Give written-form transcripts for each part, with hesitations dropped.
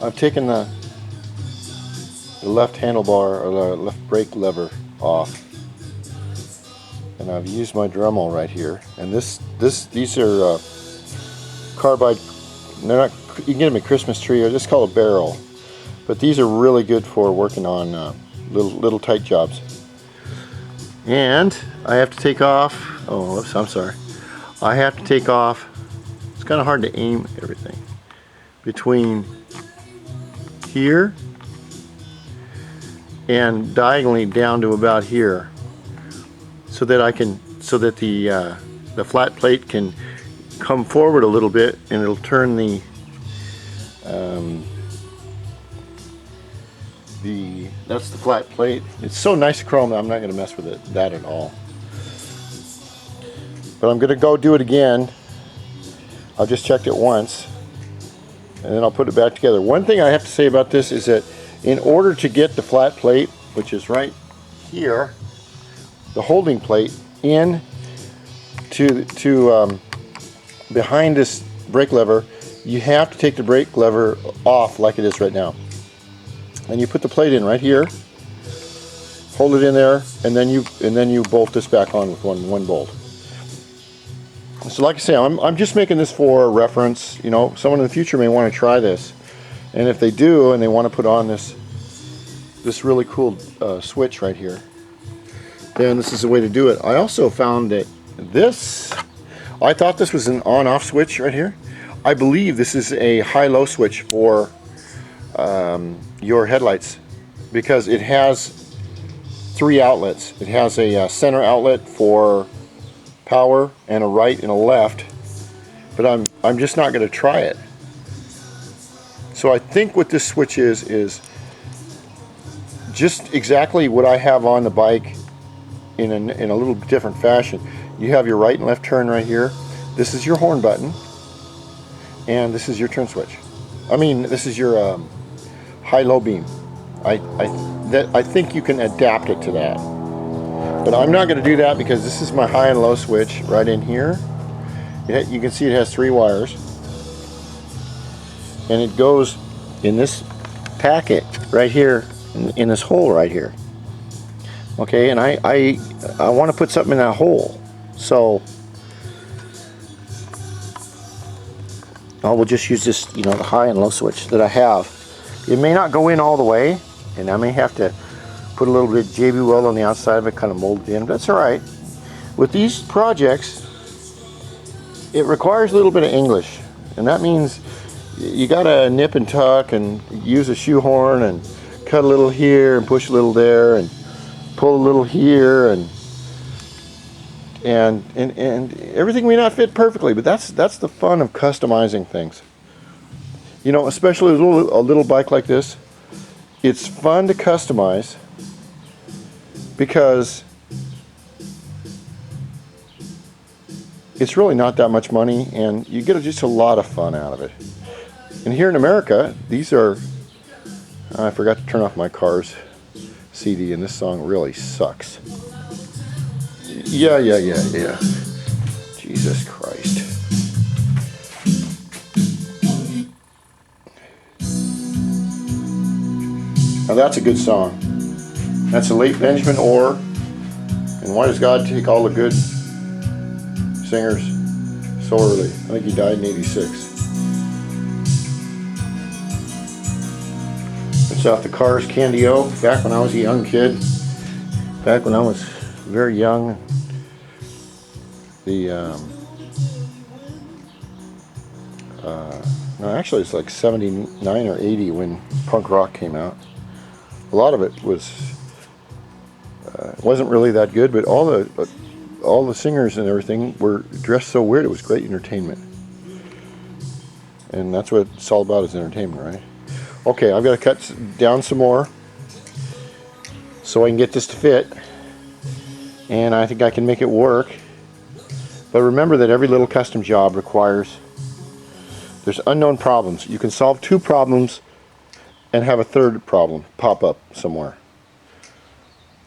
I've taken the left handlebar or the left brake lever off, and I've used my Dremel right here. And these are carbide. They're not. You can get them at Christmas tree, or just call a barrel. But these are really good for working on little tight jobs. And I have to take off. Oh, whoops! I'm sorry. I have to take off. It's kind of hard to aim everything between here and diagonally down to about here, so that the flat plate can come forward a little bit, and it'll turn that's the flat plate. It's so nice chrome that I'm not going to mess with that at all. But I'm going to go do it again. I've just checked it once, and then I'll put it back together. One thing I have to say about this is that in order to get the flat plate, which is right here, the holding plate, in to behind this brake lever, you have to take the brake lever off like it is right now. And you put the plate in right here, hold it in there, and then you bolt this back on with one bolt. So like I say, I'm just making this for reference. You know, someone in the future may want to try this, and if they do and they want to put on this really cool switch right here, then this is the way to do it. I also found that I thought this was an on-off switch right here. I believe this is a high-low switch for your headlights, because it has 3 outlets. It has a center outlet for power and a right and a left, but I'm just not going to try it. So I think what this switch is just exactly what I have on the bike in a little different fashion. You have your right and left turn right here. This is your horn button, and this is your turn switch. I mean, this is your high-low beam. I think you can adapt it to that, but I'm not going to do that because this is my high and low switch right in here. You can see it has 3 wires, and it goes in this packet right here, in this hole right here. Okay, and I want to put something in that hole, so I will just use this, the high and low switch that I have. It may not go in all the way, and I may have to put a little bit of JB weld on the outside of it, kind of mold it in. That's all right. With these projects, it requires a little bit of English, and that means you gotta nip and tuck and use a shoehorn and cut a little here and push a little there and pull a little here, and everything may not fit perfectly, but that's the fun of customizing things. Especially with a little bike like this, it's fun to customize because it's really not that much money, and you get just a lot of fun out of it. And here in America, these are, I forgot to turn off my car's CD, and this song really sucks. Yeah. Jesus Christ. Now that's a good song. That's the late Benjamin Orr. And why does God take all the good singers so early? I think he died in '86. It's off the Cars Candy-O. Back when I was a young kid. Back when I was very young. No, actually it's like 79 or 80 when punk rock came out. A lot of it wasn't really that good, but all the singers and everything were dressed so weird. It was great entertainment, and that's what it's all about, is entertainment, right? Okay, I've got to cut down some more so I can get this to fit, and I think I can make it work. But remember that every little custom job there's unknown problems. You can solve 2 problems and have a 3rd problem pop up somewhere.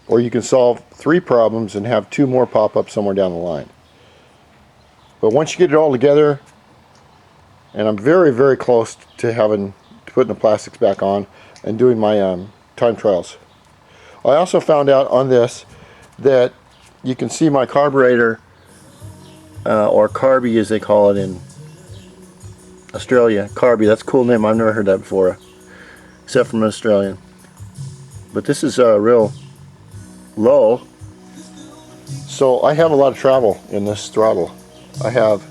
Or you can solve 3 problems and have 2 more pop up somewhere down the line. But once you get it all together, and I'm very, very close to putting the plastics back on and doing my time trials. I also found out on this that you can see my carburetor, or carby as they call it in Australia. Carby, that's a cool name. I've never heard that before, except from an Australian. But this is real low, so I have a lot of travel in this throttle. I have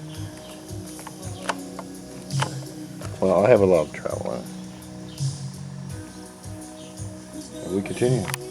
a lot of travel in it. And we continue.